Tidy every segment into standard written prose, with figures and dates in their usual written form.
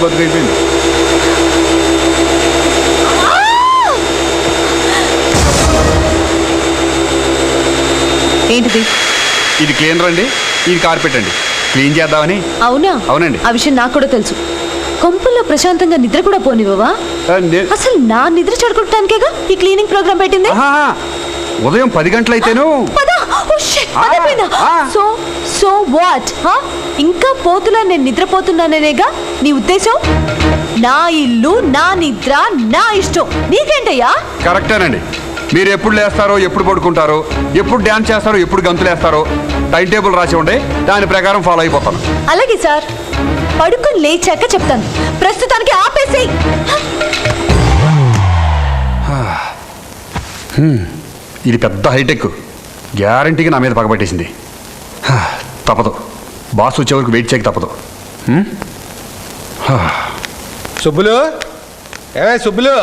బతుకైపోయింది. ఏంటిది? ఇది క్లీనర్ అండి, ఇది కార్పెట్ అండి. క్లీన్ చేద్దామని. అవునా? అవునండి. ఆ విషయం నాకు కూడా తెలుసు. కొంపల్లో ప్రశాంతంగా నిద్ర కూడా పోనివ్వవా? అసలు నా నిద్ర చెడగొట్టడానికేగా ఈ క్లీనింగ్ ప్రోగ్రామ్ పెట్టింది. ఉదయం 10 గంటలైతేను. So what? ఇంకా పోతులా నేను నిద్రపోతున్నానేగా నీ ఉద్దేశం? నా ఇల్లు, నా నిద్ర, నా ఇష్టం. నీకేంటయ్యా? కరెక్టేనండి. మీరు ఎప్పుడు లేస్తారో, ఎప్పుడు పడుకుంటారో, ఎప్పుడు డ్యాన్స్ చేస్తారో, ఎప్పుడు గంతులేస్తారో టైం టేబుల్ రాసి ఉండే, దాని ప్రకారం ఫాలో అయిపోతాను. అలాగే సార్, పడుకొని లేచాక చెప్తాను. ప్రస్తుతానికి ఆపేసి. ఇది పెద్ద హైటెక్. గ్యారంటీగా నా మీద పగబట్టేసింది. తప్పదు, బాస్ వచ్చే వరకు వెయిట్ చేయక తప్పదు. సుబ్బులు, సుబ్బులు,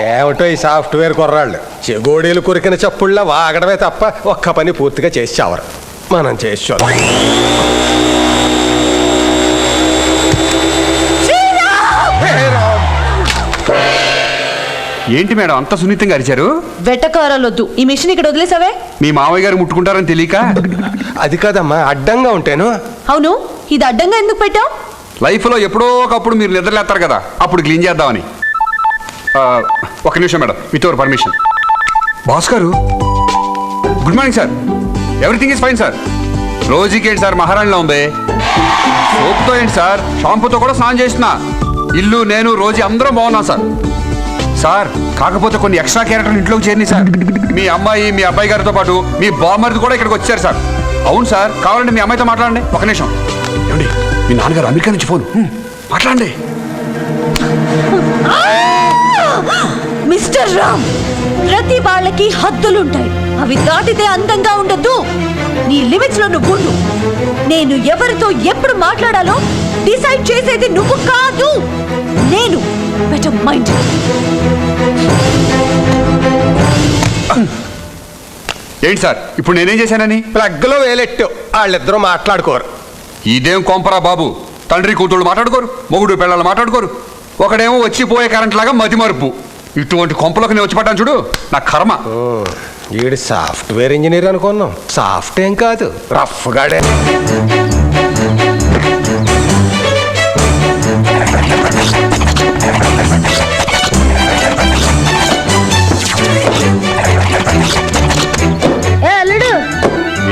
ఏమిటో ఈ సాఫ్ట్వేర్ కుర్రాళ్ళు చెగోడీలు కొరికిన చప్పుళ్ళ వాగడమే తప్ప ఒక్క పని పూర్తిగా చేసి చావరు. మనం చేసి చూద్దాం. ఏంటి మేడం అంత సున్నితంగా అరిచారు? వెటకారాలొద్దు. ఈ మిషన్ ఇక్కడ వదిలేసావే. మీ మామయ్య గారు ముట్టుకుంటారని తెలియక. అది కాదమ్మా, అడ్డంగా ఉంటాను. అవును, ఇది అడ్డంగా ఎందుకు పెట్టావు? లైఫ్లో ఎప్పుడో ఒకప్పుడు మీరు నిద్రలేస్తారు కదా, అప్పుడు క్లీన్ చేద్దామని. ఒక నిమిషం madam, with your permission. Boss గారు, good morning sir. Everything is fine sir. రోజుకి ఏంటి సార్ మహారాణిలో ఉంది. సోప్తో ఏంటి సార్, షాంపూతో కూడా స్నానం చేస్తున్నా. ఇల్లు, నేను, రోజు అందరం బాగున్నాం సార్. సార్, కాకపోతే కొన్ని ఎక్స్ట్రా క్యారెక్టర్లు ఇంట్లోకి చేరినాయి సార్. మీ అమ్మాయి, మీ అబ్బాయి గారితో పాటు మీ బామ్మర్ది కూడా ఇక్కడికి వచ్చారు సార్. అవును సార్, కావాలంటే మీ అమ్మాయితో మాట్లాడండి. ఒక నిమిషం. ఏమండి, మీ నాన్నగారు అమెరికా నుంచి ఫోన్. మాట్లాడండి. మిస్టర్ రామ్, ప్రతి వాళ్ళకి హద్దులుంటాయి. అవి దాటితే అందంగా ఉండద్దు. నీ లిమిట్స్ లో నువ్వు ఉండు. నేను ఎవరితో ఎప్పుడు మాట్లాడాలో డిసైడ్ చేసేది నువ్వు కాదు, నేను. Better mind. ఏంటి సార్, ఇప్పుడు నేనేం చేశానని? ప్లగ్లో వేలెట్టు. వాళ్ళిద్దరూ మాట్లాడుకోరు. ఇదేం కొంపరా బాబు. తండ్రి కూతుళ్ళు మాట్లాడుకోరు, మొగుడు పిల్లలు మాట్లాడుకోరు. ఒకడేమో వచ్చిపోయే కరెంట్ లాగా మతి మరుపు. ఇటువంటి కొంపలోకి నేను వచ్చి పడ్డాను చూడు, నా కర్మ. వీడు సాఫ్ట్వేర్ ఇంజనీర్ అనుకున్నాం. సాఫ్ట్ ఏం కాదు, రఫ్ గాడే.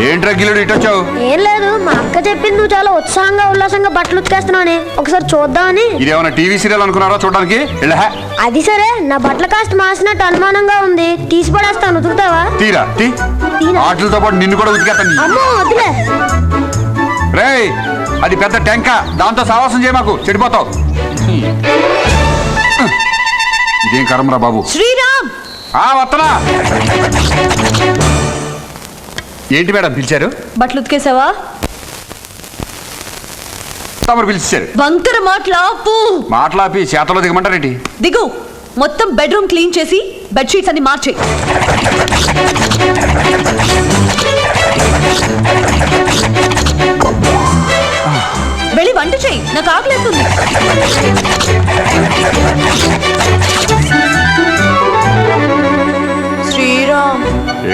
ఏంట్రా గిల్లుడు ఇటు వచ్చావు? ఏం లేదు, మా అక్క చెప్పింది నువ్వు చాలా ఉత్సాహంగా ఉల్లాసంగా బట్టలు ఉతికేస్తున్నావు. ఒకసారి చూద్దామని. ఇదేమన్నా టీవీ సీరియల్ అనుకున్నారా చూడడానికి? అది సరే, నా బట్టలు కాస్త మాసినట్టు అనుమానంగా ఉంది. తీసి పడేస్తాను, ఉతుకుతావా? తీరా ఆటలతో పాటు నిన్ను కూడా ఉతికేస్తాను. అమ్మో వదిలే. రేయ్, అది పెద్ద టెంక, దాంతో సావాసం చేయ మాకు, చెడిపోతావు. ఇదేం కర్మరా బాబు. శ్రీరామ్, వత్తనా. ఏంటి మేడం పిలిచారు? బట్టలు ఉతికేసావా? తమరు పిలిచారు. వంకర మాట్లాపు. మాట్లాపి చేతలో దిగమంటారేంటి? దిగు. మొత్తం బెడ్రూమ్ క్లీన్ చేసి బెడ్షీట్స్ అన్ని మార్చేయి. వెళ్ళి వంట చేయి, నాకు ఆకలేస్తుంది. శ్రీరామ్,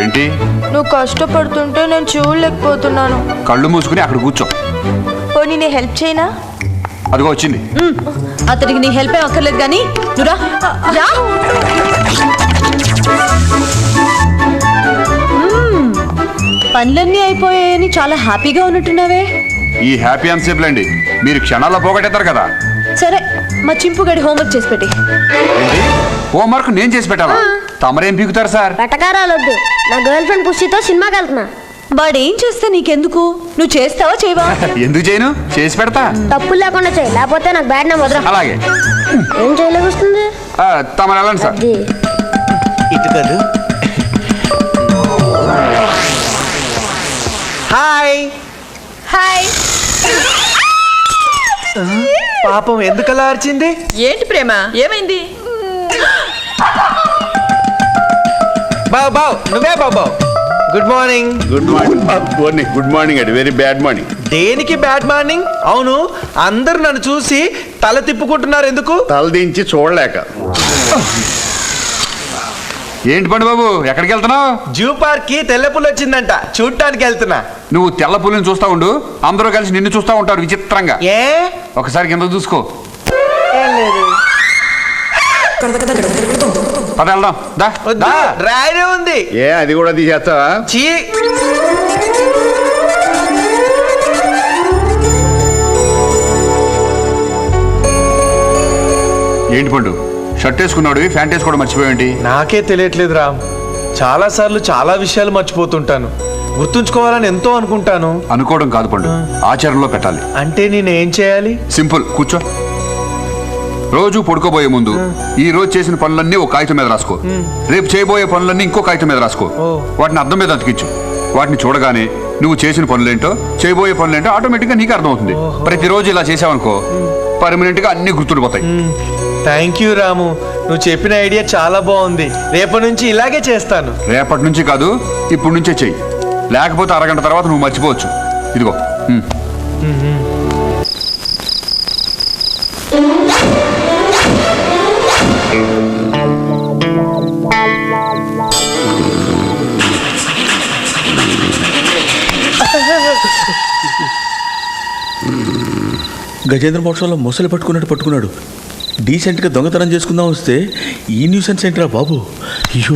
ఏంటి? నువ్వు కష్టపడుతుంటే నేను చూడలేకపోతున్నాను. కళ్ళు మూసుకుని అక్కడ కూర్చో. పోనీ నీ హెల్ప్ చేయనా? అదిగో వచ్చింది. అతనికి నీ హెల్ప్ ఏం అక్కర్లేదు కానీ నువ్వు రా. పనులన్నీ అయిపోయాయని చాలా హ్యాపీగా ఉన్నట్టున్నావే. ఈ హ్యాపీ అన్సేపులండి, మీరు క్షణాల్లో పోగొట్టేస్తారు కదా. సరే, మా చింపుగడి హోంవర్క్ చేసి పెట్టి. ఏంటి హోంవర్క్ నేను చేసి పెట్టాలా? తమరేం పీకుతారు సార్? వెటకారాలొద్దు. నా గర్ల్ ఫ్రెండ్ పుష్టితో సినిమాకి వెళ్తున్నా. వాడేం చేస్తే నీకెందుకు? నువ్వు చేస్తావా చేయవా? ఎందుకు చేయను, చేసి పెడతా. తప్పులు లేకుండా చేయి, లేకపోతే నాకు బ్యాడ్ నా వదరా. అలాగే. ఏం చేయలేకొస్తుంది? తమరు వెళ్ళండి సార్. ఇటు కాదు. Hi hi. పాపం ఎందుకలా అరిచింది? ఏంటి ప్రేమ, ఏమైంది? బావ్ నువ్వే బావ్. Good morning. Good morning good morning అండి, వెరీ బ్యాడ్ మార్నింగ్. దేనికి బ్యాడ్ మార్నింగ్? అవును, అందరు నన్ను చూసి తల తిప్పుకుంటున్నారు ఎందుకు? తలదించి చూడలేక. ఏంటి పండు బాబు, ఎక్కడికి వెళ్తున్నావు? జూ పార్క్ కి తెల్లపులు వచ్చిందంట, చూడటానికి వెళ్తున్నా. నువ్వు తెల్ల పులిని చూస్తా ఉండు, అందరూ కలిసి నిన్ను చూస్తా ఉంటారు విచిత్రంగా. ఏ ఒకసారి కింద చూసుకో. ఏం లేదు. పద వెళ్దాం, దా వద్దు, డ్రైనే ఉంది. ఏ అది కూడా తీసేస్తావా? చీ. ఏంటి పండు, షర్ట్ వేసుకున్నాడు, ప్యాంట్ వేసుకోవడం మర్చిపోయేంటి? నాకే తెలియట్లేదు రామ్, చాలా సార్లు చాలా విషయాలు మర్చిపోతుంటాను. గుర్తుంచుకోవాలని ఎంతో అనుకుంటాను. అనుకోవడం కాదు పండు, ఆచరణలో పెట్టాలి. అంటే నేను ఏం చేయాలి? సింపుల్, కూర్చో. రోజు పడుకోబోయే ముందు ఈ రోజు చేసిన పనులన్నీ ఒక కాగితం మీద రాసుకో. రేపు చేయబోయే పనులన్నీ ఇంకో కాగితం మీద రాసుకో. వాటిని అద్దం మీద అతికించు. వాటిని చూడగానే నువ్వు చేసిన పనులేంటో చేయబోయే పనులేంటో ఆటోమేటిక్గా నీకు అర్థమవుతుంది. ప్రతిరోజు ఇలా చేసావనుకో పర్మనెంట్ గా అన్ని గుర్తుండిపోతాయి. థ్యాంక్ యూ రాము, నువ్వు చెప్పిన ఐడియా చాలా బాగుంది. రేపటి నుంచి ఇలాగే చేస్తాను. రేపటి నుంచి కాదు, ఇప్పుడు నుంచే చెయ్యి. లేకపోతే అరగంట తర్వాత నువ్వు మర్చిపోవచ్చు. ఇదిగో. గజేంద్ర మోక్షంలో మొసలు పట్టుకున్నాడు. డీసెంట్గా దొంగతనం చేసుకుందాం వస్తే ఈ న్యూసెన్స్ ఏంట్రా బాబు. అయ్యో,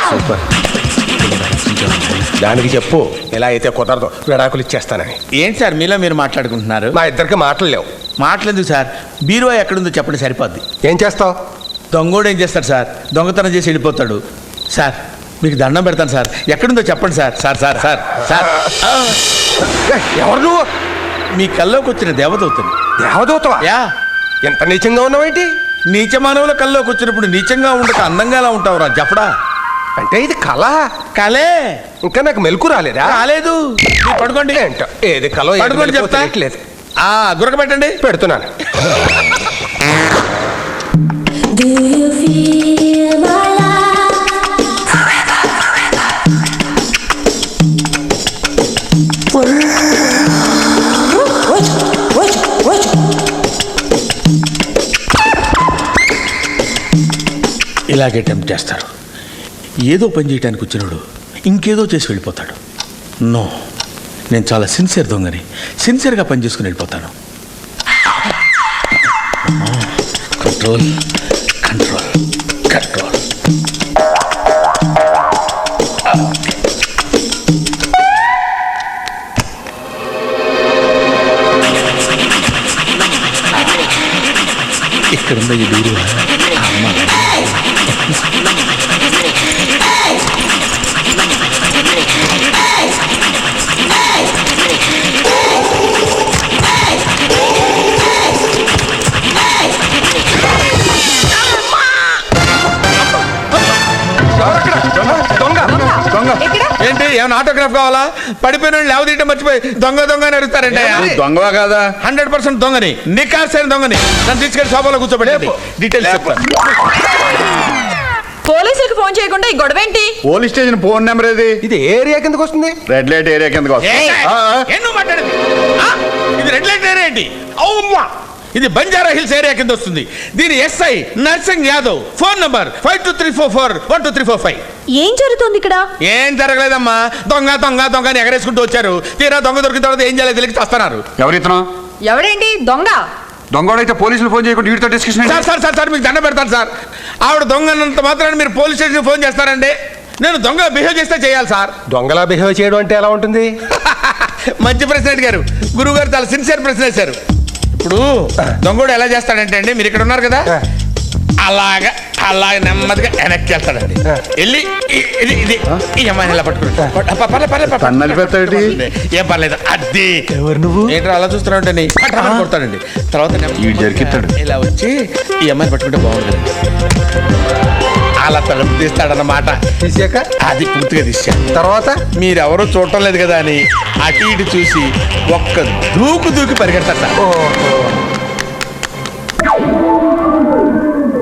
సూపర్. దానికి చెప్పు, ఇలా అయితే కుదరదు, విడాకులు ఇచ్చేస్తానని. ఏంటి సార్ మీలో మీరు మాట్లాడుకుంటున్నారు? మా ఇద్దరికి మాటలు లేవు. మాట్లాడేందుకు సార్, బీరువా ఎక్కడుందో చెప్పండి సరిపోద్ది. ఏం చేస్తావు? దొంగోడు ఏం చేస్తాడు సార్, దొంగతనం చేసి వెళ్ళిపోతాడు. సార్ మీకు దండం పెడతాను సార్, ఎక్కడుందో చెప్పండి sir. Sir sir sir sir ఎవరు నువ్వు? మీ కల్లోకి వచ్చిన దేవదూతని. దేవదూతవా? యా. ఎంత నీచంగా ఉన్నావేంటి? నీచ మానవుల కల్లోకి వచ్చినప్పుడు నీచంగా ఉండక అందంగా ఎలా ఉంటావురా జఫడా? అంటే ఇది కళ. కలే. ఇంకా నాకు మెలకు రాలేదా? రాలేదు. మీరు పడుకోండి. ఏంటో ఏది కలో ఏది పడుకోండి మెలకువో చెప్తా. తెలియట్లేదు. గురక పెట్టండి. పెడుతున్నాను. ఇలాగే టెంప్ట్ చేస్తాడు. ఏదో పని చేయడానికి వచ్చినాడు ఇంకేదో చేసి వెళ్ళిపోతాడు. నో, నేను చాలా సిన్సియర్ దొంగని. సిన్సియర్గా పని చేసుకుని వెళ్ళిపోతాను. Control control control. ఇక్కడున్న ఈ బీరువా అమ్మ. ఏంటి ఏమైనా ఆటోగ్రాఫ్ కావాలా? పడిపోయిన లేవదీయటం మర్చిపోయి దొంగ అని అడుగుతారండి. దొంగవా కాదా? 100% దొంగని, నికార్సైన దొంగని. నన్ను తీసుకెళ్లి సోఫాలో కూర్చోబెట్టండి, డీటెయిల్స్ చెప్తాను. పోలీసులకు ఫోన్ చేయకుండా ఈ గొడవ ఏంటి? పోలీస్ స్టేషన్ ఫోన్ నెంబర్ ఏది? ఇది ఏరియా కిందకు వస్తుంది. రెడ్ లైట్ ఏరియా కిందకు వస్తుంది. ఏం నువ్వు మాట్లాడేది? ఇది రెడ్ లైట్ ఏరియా ఏంటి? అవుమ్మా, ఇది బంజారా హిల్స్ ఏరియా కింద వస్తుంది. దీని SI nursing Yadav, phone number 5234412345. ఏం జరుగుతుంది ఇక్కడ? ఏం జరగలేదమ్మా, దొంగ దొంగ దొంగ అని ఎగరేసుకుంటూ వచ్చారు. తీరా దొంగ దొరికిన తర్వాత ఏం చేయాలి తెలియక చేస్తున్నారు. ఎవరితను? ఎవడేంటి దొంగ? దొంగోడైతే పోలీసులు ఫోన్ చేయకుండా వీటితో discussion. Sir sir sir sir మీకు దండ పెడతాను సార్. ఆవిడ దొంగ అన్నంత మాత్రాన్ని మీరు పోలీస్ స్టేషన్ ఫోన్ చేస్తారండి? నేను దొంగ బిహేవ్ చేస్తే చేయాలి సార్. దొంగలా బిహేవ్ చేయడం అంటే ఎలా ఉంటుంది? మంచి ప్రశ్న అడిగారు గురువు గారు, చాలా సిన్సియర్ ప్రశ్న వేశారు. ఇప్పుడు దొంగోడు ఎలా చేస్తాడంటే అండి, మీరు ఇక్కడ ఉన్నారు కదా, అలాగా నెమ్మదిగా వెనక్కి వెళ్తాడండి. వెళ్ళి ఈ అమ్మాయిని ఇలా పట్టుకుంటాడు. ఏం పర్లేదు. అది ఎవరు నువ్వు? ఏంటో అలా చూస్తున్నాడు కొడతాడండి. తర్వాత జరిగిస్తాడు. ఇలా వచ్చి ఈ అమ్మాయిని పట్టుకుంటే బాగుంటుంది. అలా తలుపు తీస్తాడన్నమాట. తీసాక అది పూర్తిగా తీసాడు. తర్వాత మీరెవరూ చూడటం లేదు కదా అని అటు ఇటు చూసి ఒక్క దూకి పరిగెడతారు సార్.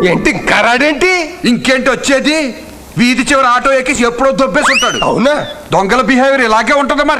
ఏంటి ఇంకా రాడేంటి? ఇంకేంటి వచ్చేది? వీధి చివరి ఆటో ఎక్కి ఎప్పుడో దొబ్బేసి ఉంటాడు. అవునా? దొంగల బిహేవియర్ ఇలాగే ఉంటుంది మరి.